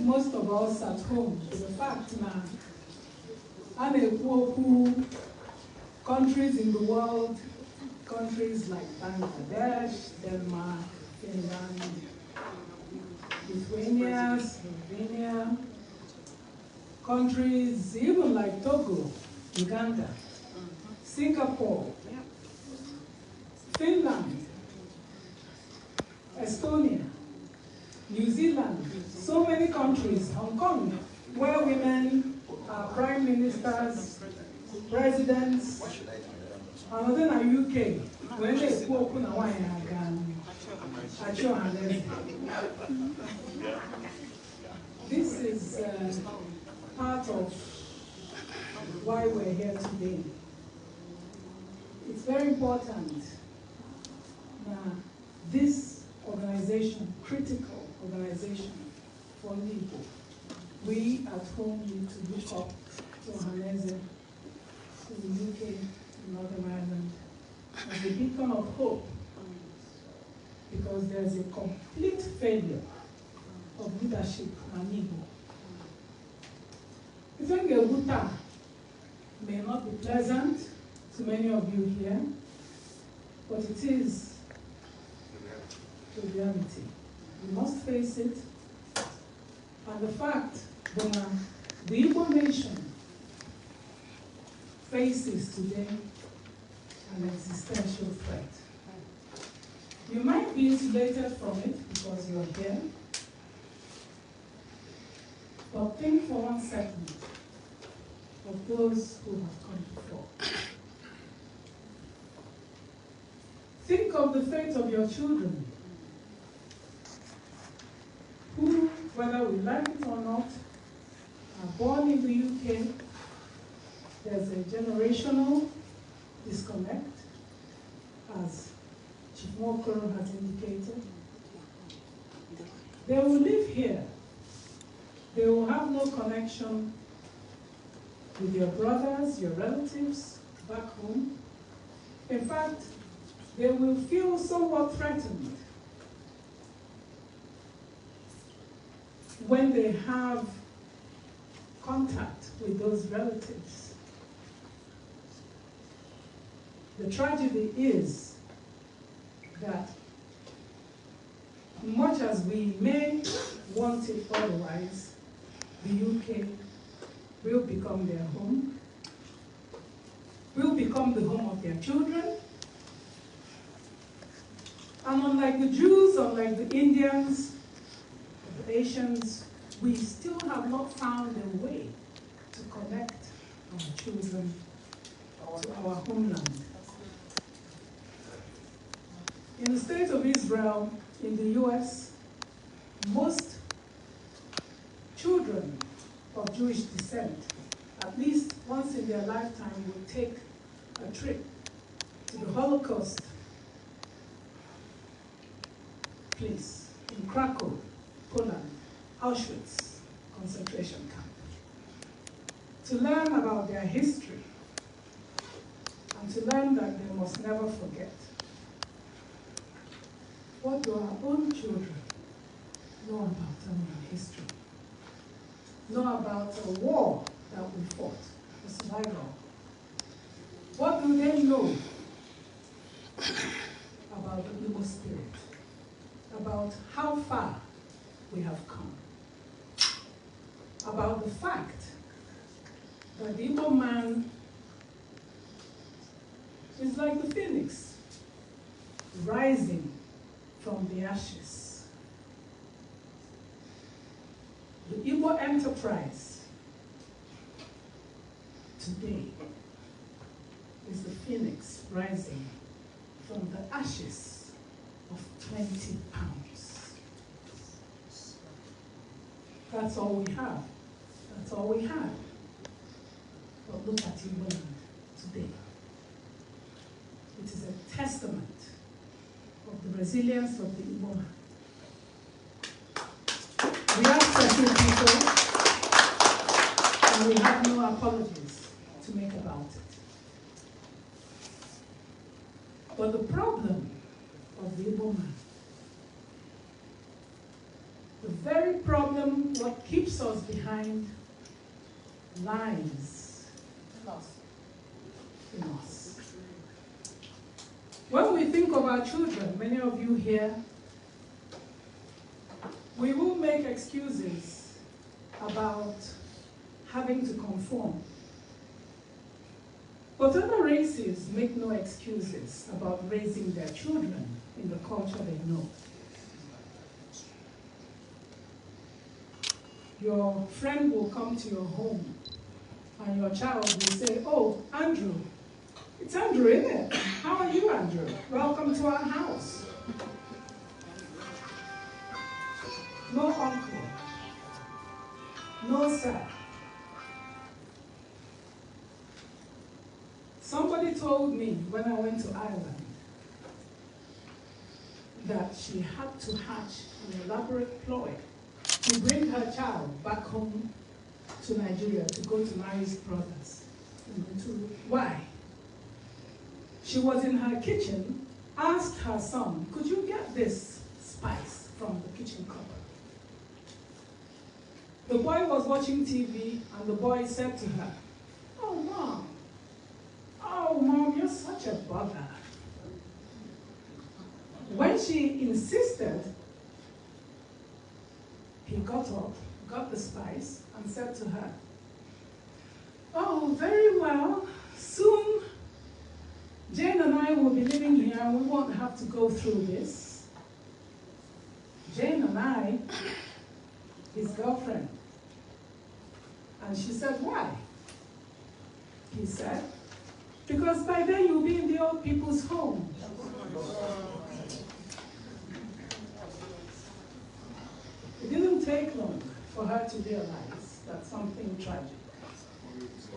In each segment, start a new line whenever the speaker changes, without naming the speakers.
most of us at home to the fact now, Ojukwu, countries in the world, countries like Bangladesh, Denmark, Finland, Lithuania, Slovenia, countries even like Togo, Uganda, Singapore, Finland, Estonia, New Zealand, so many countries, Hong Kong, where women are prime ministers, presidents, and then UK, when they spoke on Ohanaeze. This is part of why we're here today. It's very important that this organization, critical organization for Igbo, we at home need to look up to Ohanaeze, to the UK, to Northern Ireland, as a beacon of hope, because there's a complete failure of leadership in Igbo. I think Ewuta may not be pleasant to many of you here, but it is the reality. We must face it. And the fact that the Igbo nation faces today an existential threat. You might be insulated from it because you're here, but think for 1 second of those who have come before. Think of the fate of your children, who, whether we like it or not, are born in the UK. There's a generational disconnect, as Chief Mokoro has indicated. They will live here. They will have no connection with your brothers, your relatives back home. In fact, they will feel somewhat threatened when they have contact with those relatives. The tragedy is that much as we may want it otherwise, the UK will become their home, will become the home of their children. And unlike the Jews, unlike the Indians, the Asians, we still have not found a way to connect our children to our homeland. In the state of Israel, in the US, most children of Jewish descent, at least once in their lifetime, will take a trip to the Holocaust place in Krakow, Poland, Auschwitz concentration camp, to learn about their history and to learn that they must never forget. What do our own children know about our history? Know about a war that we fought, the survival? What do they know about the Igbo spirit? About how far we have come? About the fact that the Igbo man is like the phoenix, rising from the ashes. The Igbo enterprise today is the phoenix rising from the ashes of 20 pounds. That's all we have. That's all we have. But look at Igbo land today. It is a testament of the resilience of the Igbo man. We are special people, and we have no apologies to make about it. But the problem of the Igbo man, the very problem, what keeps us behind, lies in us. When we think of our children, many of you here, we will make excuses about having to conform. But other races make no excuses about raising their children in the culture they know. Your friend will come to your home and your child will say, "Oh, Andrew, it's Andrew, isn't it? How are you, Andrew? Welcome to our house." No uncle, no sir. Somebody told me when I went to Ireland that she had to hatch an elaborate ploy to bring her child back home to Nigeria to go to marry his brothers. Why? She was in her kitchen, asked her son, "Could you get this spice from the kitchen cupboard?" The boy was watching TV and the boy said to her, "Oh, Mom, you're such a bother." When she insisted, he got up, got the spice, and said to her, "Oh, very well. Soon, Jane and I will be living here and we won't have to go through this." Jane and I, his girlfriend. And she said, "Why?" He said, "Because by then you'll be in the old people's home." It didn't take long for her to realize that something tragic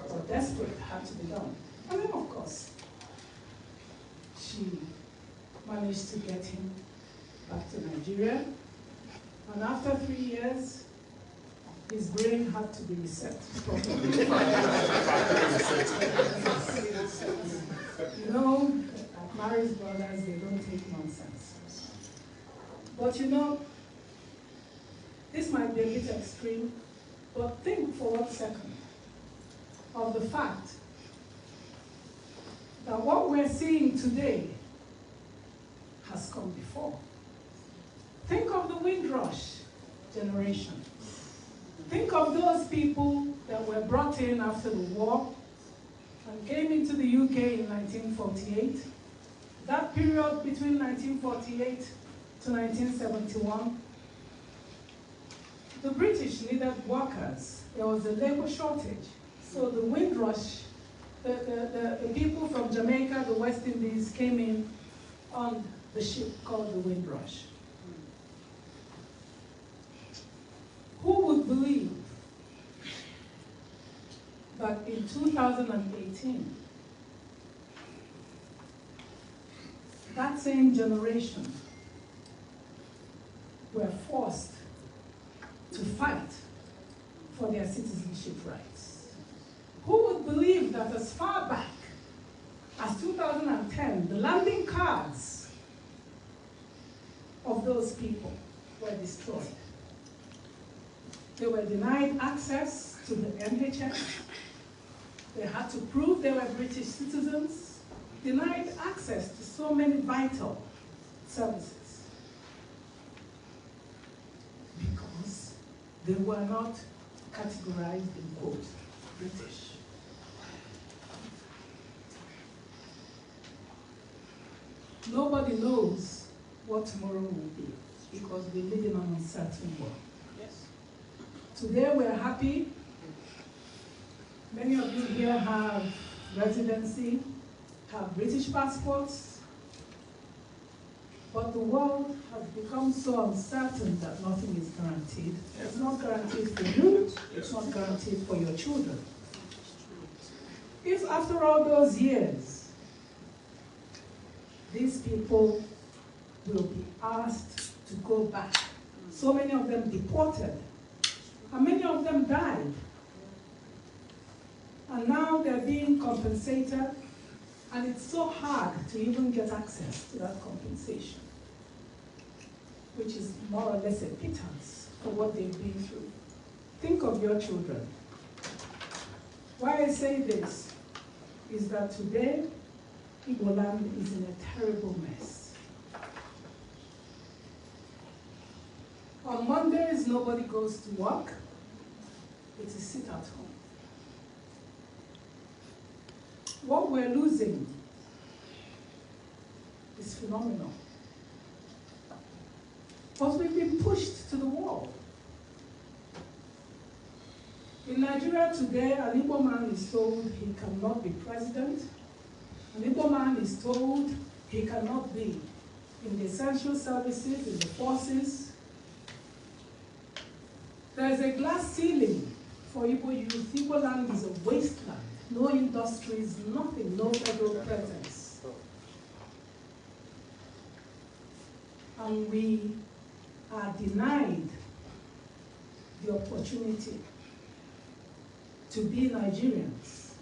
or desperate had to be done. And then, of course, she managed to get him back to Nigeria. And after 3 years, his brain had to be reset properly. You know, at married brothers, they don't take nonsense. But you know, this might be a bit extreme, but think for 1 second of the fact that what we're seeing today has come before. Think of the Windrush generation. Think of those people that were brought in after the war and came into the UK in 1948. That period between 1948 to 1971, the British needed workers. There was a labor shortage. So the Windrush, the people from Jamaica, the West Indies, came in on the ship called the Windrush. Who would believe that in 2018, that same generation were forced to fight for their citizenship rights? Who would believe that as far back as 2010, the landing cards of those people were destroyed? They were denied access to the NHS. They had to prove they were British citizens, denied access to so many vital services because they were not categorized in quote British. Nobody knows what tomorrow will be because we live in an uncertain world. Today we're happy. Many of you here have residency, have British passports, but the world has become so uncertain that nothing is guaranteed. It's not guaranteed for you, it's not guaranteed for your children. If after all those years, these people will be asked to go back, so many of them deported, and many of them died. And now they're being compensated, and it's so hard to even get access to that compensation, which is more or less a pittance for what they've been through. Think of your children. Why I say this is that today, Igbo land is in a terrible mess. On Mondays, nobody goes to work. It is sit at home. What we're losing is phenomenal. But we've been pushed to the wall. In Nigeria today, an Igbo man is told he cannot be president. An Igbo man is told he cannot be in the essential services, in the forces. There is a glass ceiling for Igbo youth. Igbo land is a wasteland. No industries, nothing, no federal presence. And we are denied the opportunity to be Nigerians.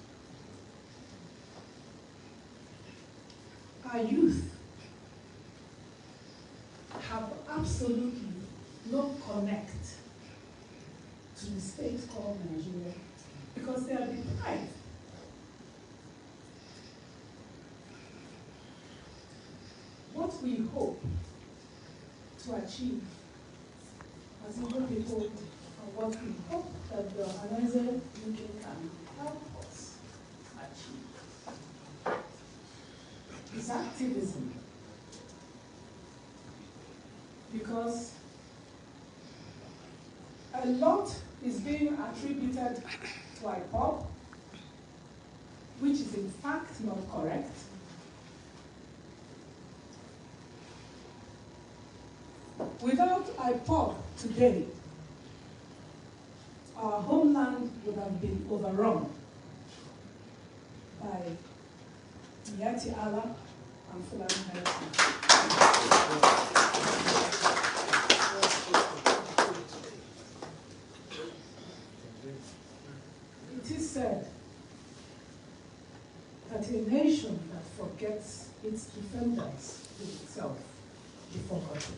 Our youth have absolutely no connect to the state called Nigeria because they are deprived. What we hope to achieve as Igbo people, and what we hope that the Ohanaeze UK can help us achieve, is activism. Because a lot is being attributed to IPOB, which is in fact not correct. Without IPOB today, our homeland would have been overrun by Yati Allah and Fulani heritage. It is said that a nation that forgets its defenders will itself be forgotten.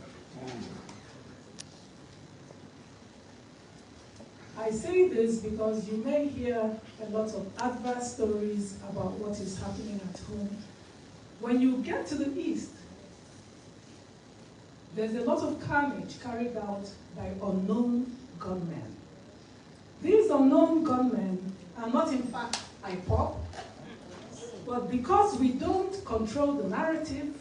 I say this because you may hear a lot of adverse stories about what is happening at home. When you get to the east, there's a lot of carnage carried out by unknown gunmen. These unknown gunmen are not in fact IPOB, but because we don't control the narrative,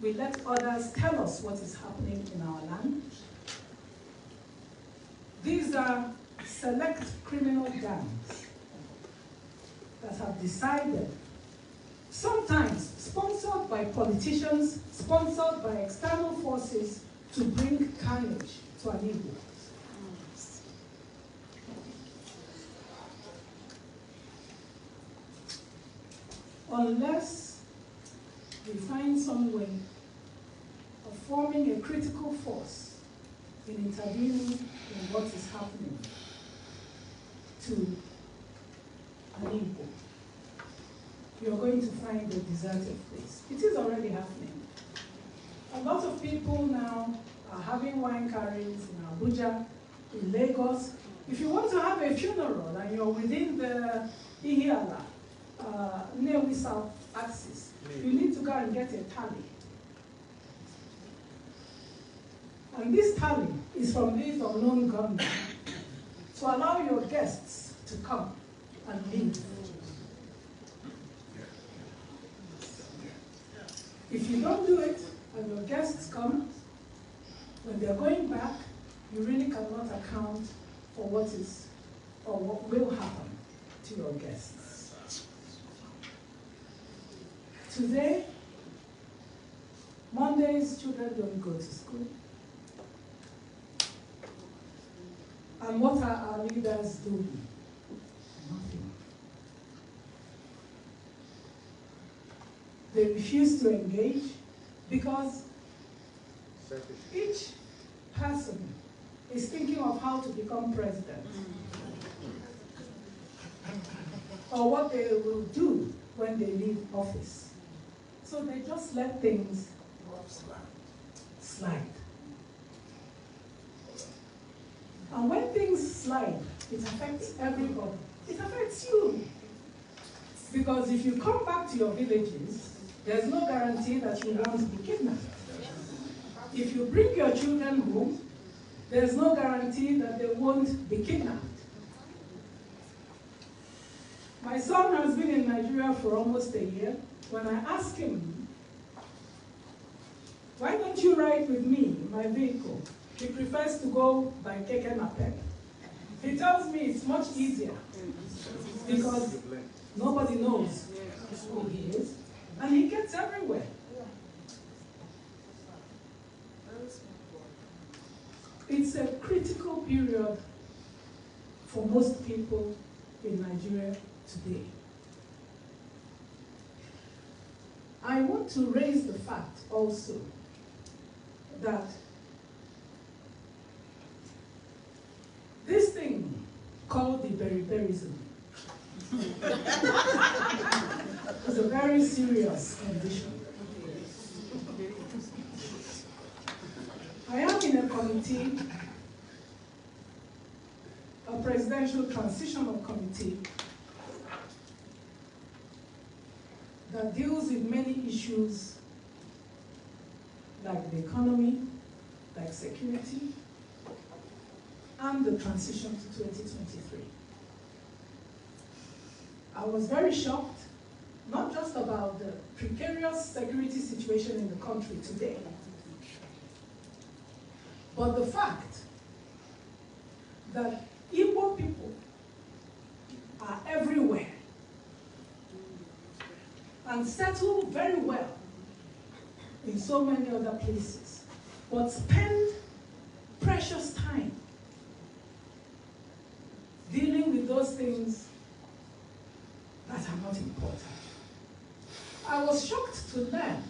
we let others tell us what is happening in our land. These are select criminal gangs that have decided, sometimes sponsored by politicians, sponsored by external forces, to bring carnage to an Igbo. Unless we find some way of forming a critical force in intervening in what is happening to an Igbo, you're going to find a deserted place. It is already happening. A lot of people now are having wine carrings in Abuja, in Lagos. If you want to have a funeral and you're within the Ihiala, Newi South axis, you need to go and get a tally. And this tally is from these unknown gunmen to allow your guests to come and leave. If you don't do it, and your guests come, when they're going back, you really cannot account for what is or what will happen to your guests. Today, Mondays, children don't go to school. And what are our leaders doing? Nothing. They refuse to engage because each person is thinking of how to become president or what they will do when they leave office. So they just let things slide. And when things slide, it affects everybody. It affects you. Because if you come back to your villages, there's no guarantee that you won't be kidnapped. If you bring your children home, there's no guarantee that they won't be kidnapped. My son has been in Nigeria for almost a year. When I ask him, why don't you ride with me in my vehicle? He prefers to go by keke napep. He tells me it's much easier because nobody knows who he is, and he gets everywhere. It's a critical period for most people in Nigeria today. I want to raise the fact also that this thing called the beriberiism is a very serious condition. I am in a committee, a presidential transitional committee, that deals with many issues like the economy, like security, and the transition to 2023. I was very shocked, not just about the precarious security situation in the country today, but the fact that Igbo people are everywhere and settle very well in so many other places, but spend precious time dealing with those things that are not important. I was shocked to learn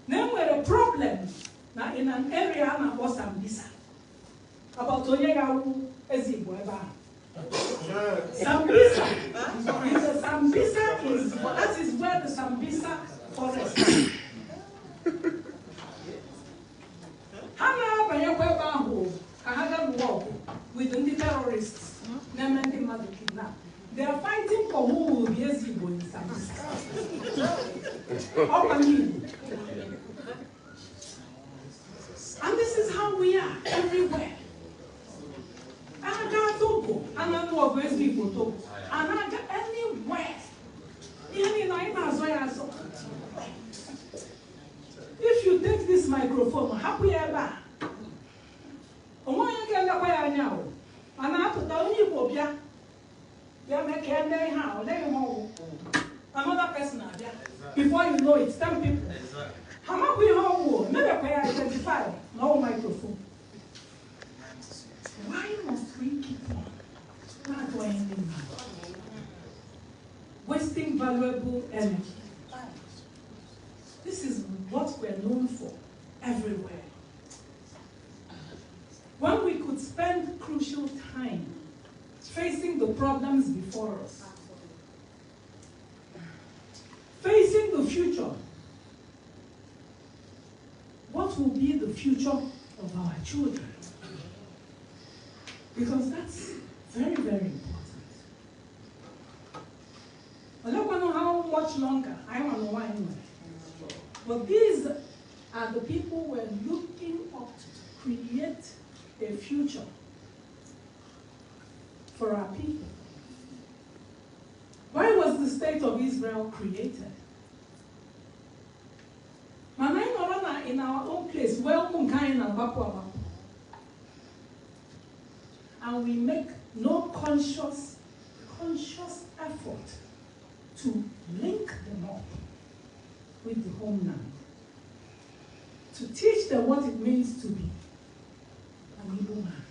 there were a problem in an area about Sambisa, about Ojukwu Ezigbo. Sambisa that is where the Sambisa forest is. With the terrorists, they are fighting for who will be Ezigbo in Sambisa. And this is how we are everywhere. Anywhere. If you take this microphone, happy ever. Another person before you know it, 10 people. How we identify no microphone. Why must we keep on wasting valuable energy? This is what we're known for everywhere. When we could spend crucial time facing the problems before us, facing the future. What will be the future of our children? Because that's very, very important. I don't know how much longer. I don't know why anyway. But these are the people we're looking up to create a future for our people. Why was the state of Israel created? In our own place, and we make no conscious effort to link them up with the homeland, to teach them what it means to be an Igbo man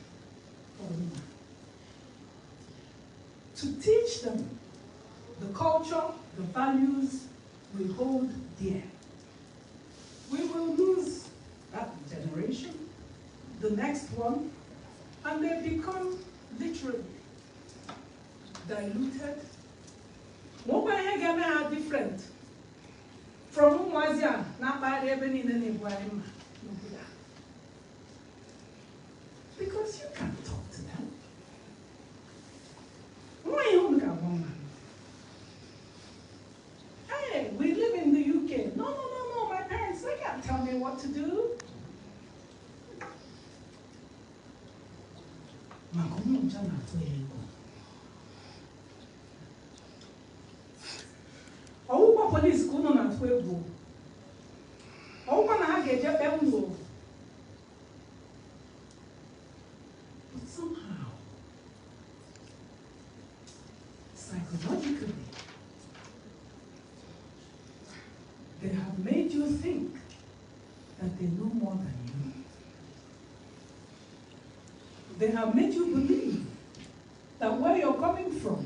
or woman, to teach them the culture, the values we hold dear. We will lose that generation, the next one, and they become literally diluted. What are different from Umwazia, not by the Because you can't talk to them. Why you look at woman? Hey, we live in the UK. No, my parents, they can't tell me what to do. Police couldn't at Webo. Open a get your elbow. But somehow, psychologically, they have made you think that they know more than you. They have made you believe that where you're coming from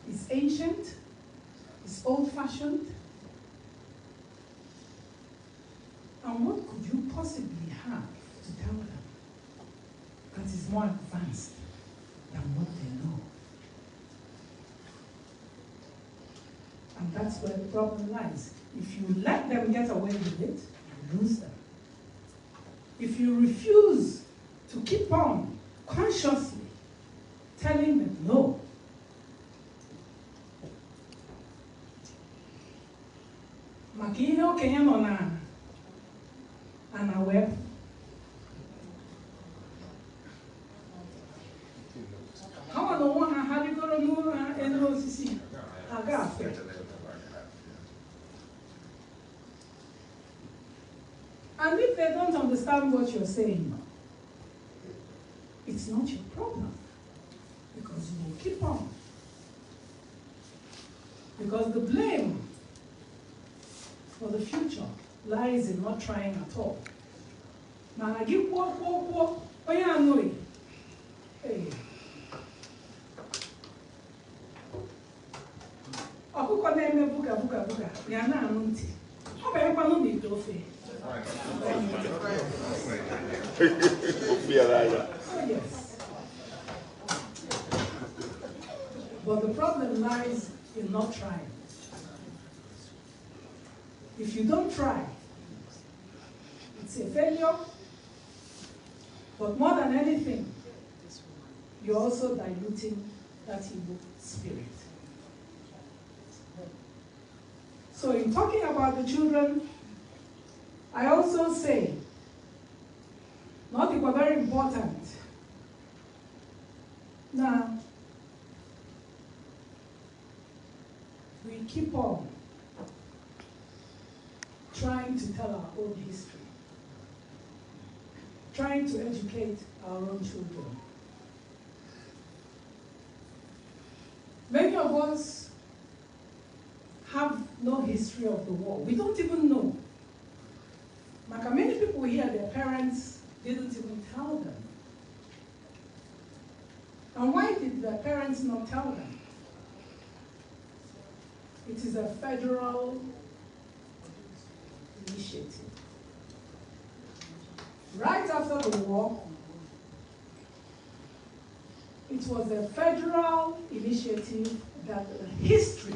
is ancient, is old-fashioned. And what could you possibly have to tell them that is more advanced than what they know? And that's where the problem lies. If you let them get away with it, you lose them. If you refuse to keep on consciously telling them no, maka ihe okenye nọ na web ha nwa na onwe ha rigoro n'elu osisi ha ga-afe. And if they don't understand what you're saying, it's not your problem, because you will keep on. Because the blame for the future lies in not trying at all. Now I give oh yeah, I know it. Hey. Ọkụkọ na-eme buga ya na-anụ ntị. Ọ bụ ekwanụ n'ite ofe. Oh yes. But the problem lies in not trying. If you don't try, it's a failure. But more than anything, you're also diluting that Igbo spirit. So in talking about the children, I also say, not equal very important. Now, we keep on trying to tell our own history, trying to educate our own children. Many of us have no history of the war. We don't even know. Like many people here, their parents didn't even tell them. And why did their parents not tell them? It is a federal initiative. Right after the war, it was a federal initiative that the history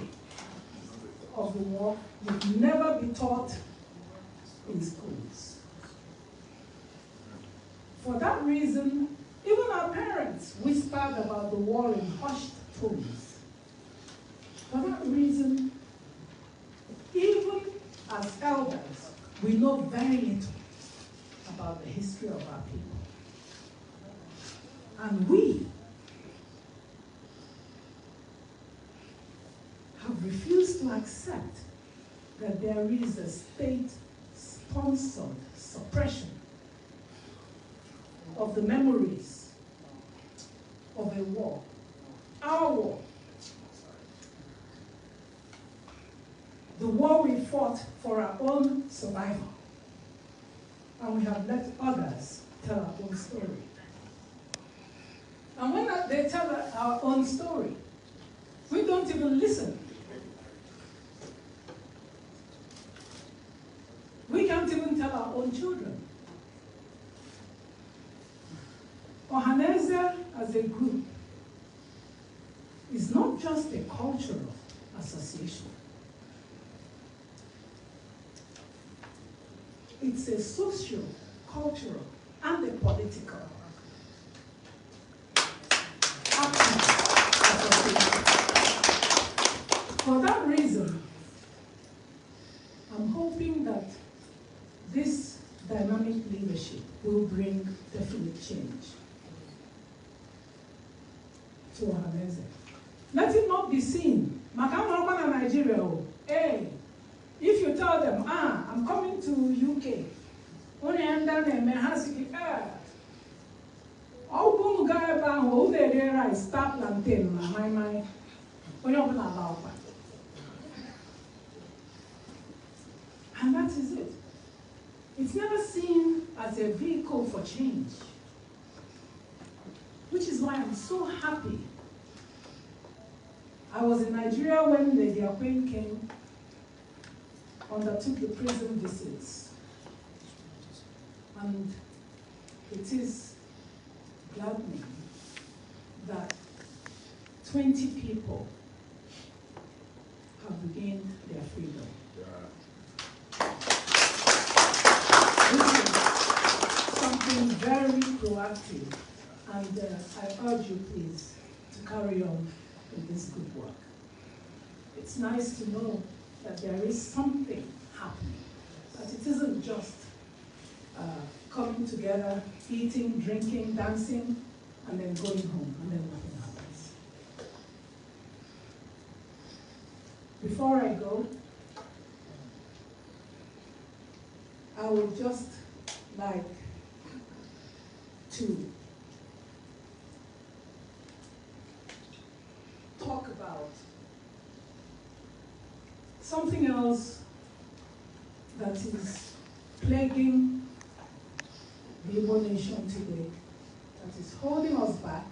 of the war would never be taught in schools. For that reason, even our parents whispered about the war in hushed tones. For that reason, even as elders, we know very little about the history of our people. And we have refused to accept that there is a state-sponsored suppression of the memories of a war, our war. The war we fought for our own survival. And we have let others tell our own story. And when they tell our own story, we don't even listen. We can't even tell our own children. Ohanaeze as a group is not just a cultural association. it's a social, cultural, and a political action. For that reason, I'm hoping that this dynamic leadership will bring definite change to Ohanaeze. Let it not be seen. Makama Nigeria. Hey, if you tell them, I'm coming to UK, only and then me has I'll go to Gaba who they rice, start plantain, my when you open about. And that is it. It's never seen as a vehicle for change, which is why I'm so happy. I was in Nigeria when the Diakwen came, undertook the prison visits, and it is gladdening that 20 people have regained their freedom. This is something very proactive, and I urge you, please, to carry on with this good work. It's nice to know that there is something happening, that it isn't just coming together, eating, drinking, dancing, and then going home, and then nothing happens. Before I go, I would just like to talk about something else that is plaguing the Igbo nation today, that is holding us back,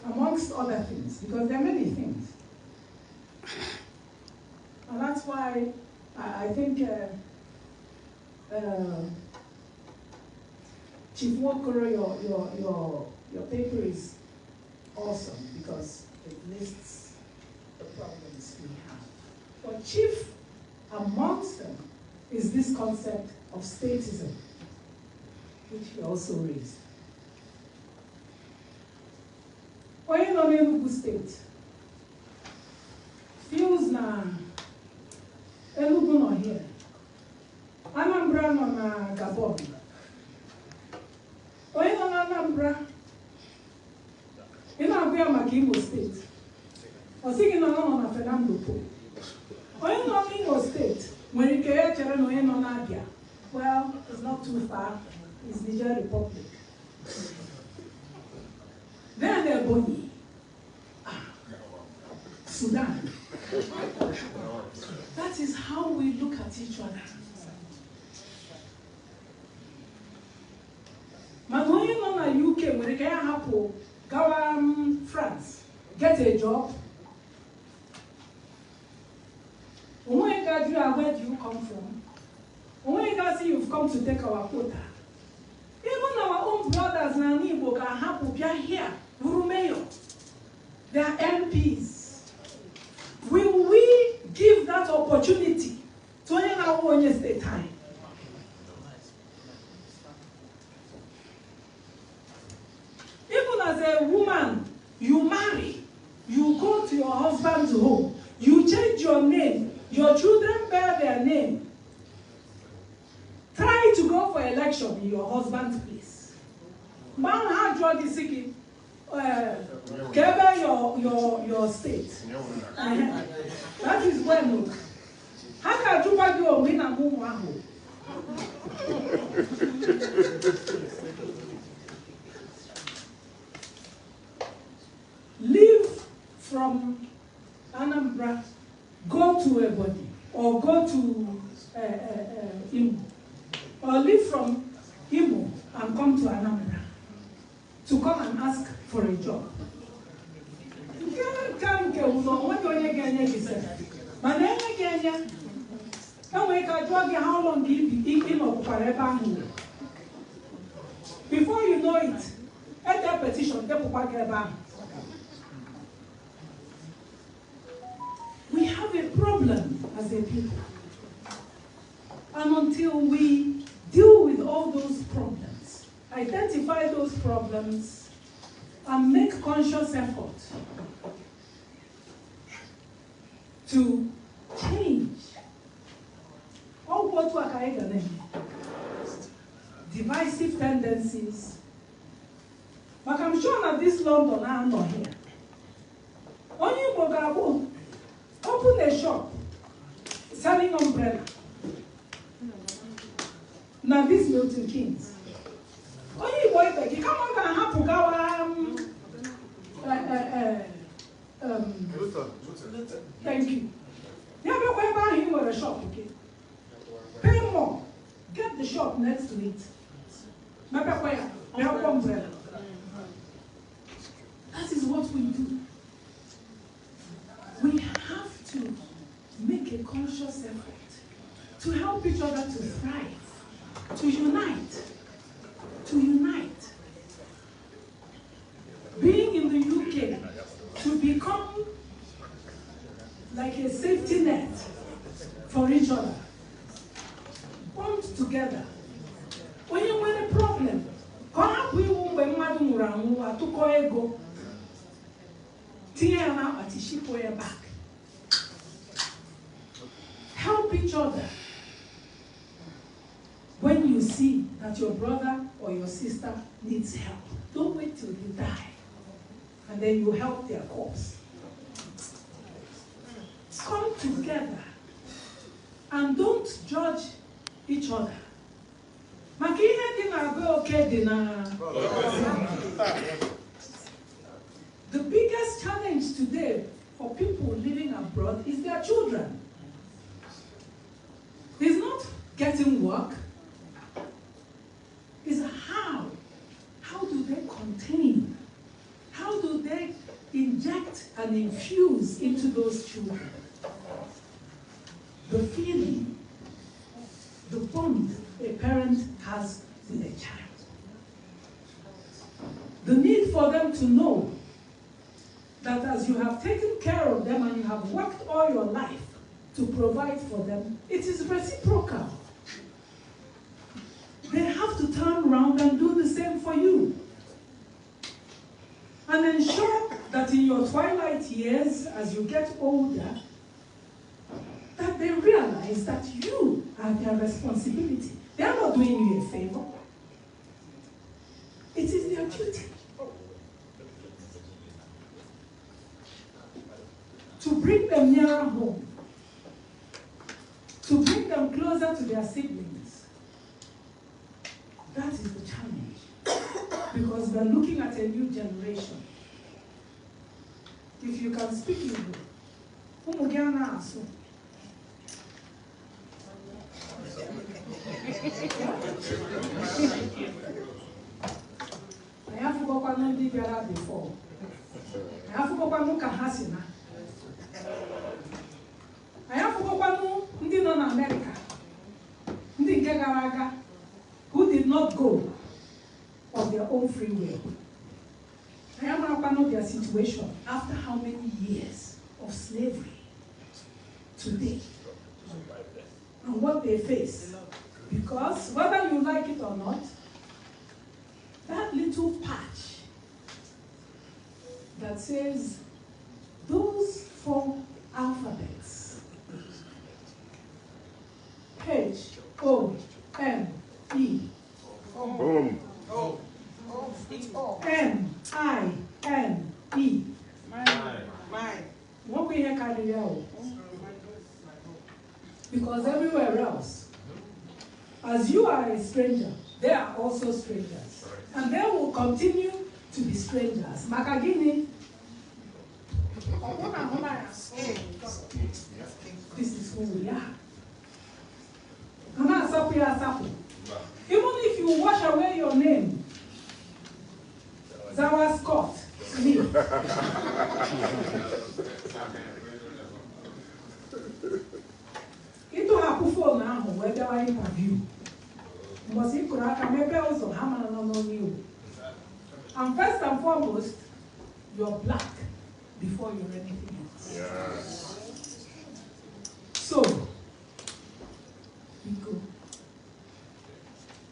amongst other things, because there are many things. And that's why I think Chief Wakoro, your paper is awesome because it lists the problems we have. But chief amongst them is this concept of statism, which he also raised. When you're in Ojukwu State, feels na Enugu no here, Anambra no na Gabon. When you're na Anambra, you know where my Igbo State. Or singing on a Fernando Po. When you're in Igbo State, when you get to Abia, well, it's not too far. It's Niger Republic. Then they're Boni. Sudan. That is how we look at each other. But when you're not in the UK, when you get happy, go France, get a job. When you get where do you come from? When you get you've come to take our quota. Even our own brothers in Igbo can happen. They are here. They are MPs. Will we give that opportunity to our own state time? Even as a woman, you marry, you go to your husband's home, you change your name, your children bear their name. Try to go for election in your husband's place. Man had drug is seeking. Your state. That is when. How can you go win a move? Leave from Anambra, go to a body, or go to Imo, or leave from Imo and come to Anambra to come and ask for a job. How long do you be in of forever? Before you know it, at that petition, we have a problem as a people. And until we deal with all those problems, identify those problems, and make conscious effort to change all what we are divisive tendencies. But I'm sure that this London are not here. Only Mogabo open a shop selling umbrella. Now this Milton Keynes. Only boy back, you come on and have to go thank you. You have to buy him with a shop, okay? Pay more. Get the shop next to it. Umbrella. That is what we do. We have to make a conscious effort to help each other to thrive, to unite. Being in the UK, to become like a safety net for each other. Bond together. When you have a problem, help each other. When you see that your brother or your sister needs help, don't wait till you die, and then you help their cause. Come together and don't judge each other. The biggest challenge today for people living abroad is their children. It's not getting work. It's how. How do they contain? How do they inject and infuse into those children the feeling, the bond a parent has with a child? The need for them to know that as you have taken care of them and you have worked all your life to provide for them, it is reciprocal. They have to turn around and do the same for you. And ensure that in your twilight years, as you get older, that they realize that you are their responsibility. They are not doing you a favor. It is their duty to bring them nearer home, to bring them closer to their siblings. That is the challenge, because we are looking at a new generation. If you can speak Igbo, I have forgotten the Biara before. I have forgotten Kahasina. I have forgotten the non-America, the Gagaraga, who did not go of their own free will. I am not their situation after how many years of slavery today and what they face. Because whether you like it or not, that little patch that says those 4 alphabets, H-O-M-E, M-I-N-E. What we hear carry out? Because everywhere else, as you are a stranger, they are also strangers. And they will continue to be strangers. Makagini. This is who we are. Even if you wash away your name, Zawa Scott, me. Into her phone now, where they are interview. Must you correct maybe also hammer on you. And first and foremost, you're black before you're anything else. Yes. So, Biko,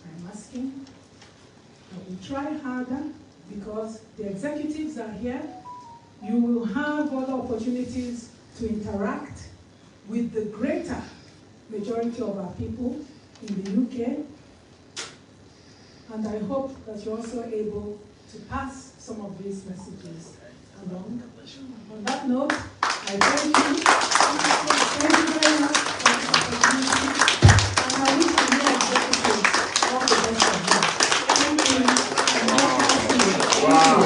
I'm asking that we try harder because the executives are here. You will have other opportunities to interact with the greater majority of our people in the UK. And I hope that you're also able to pass some of these messages along. On that note, I thank you. Thank you very much for this opportunity. And I wish the new executives all the best of luck. Thank you.
Wow.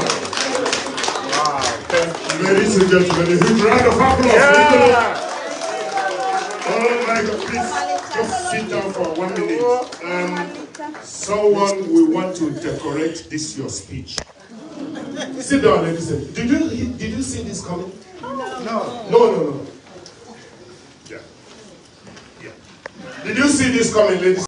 Wow. Thank you. Ladies and gentlemen, a huge round of applause. Yeah. Oh my God, please just sit down for 1 minute. Someone will want to decorate this your speech. Sit down, ladies and gentlemen. Did you see this coming? No. Yeah. Did you see this coming, ladies?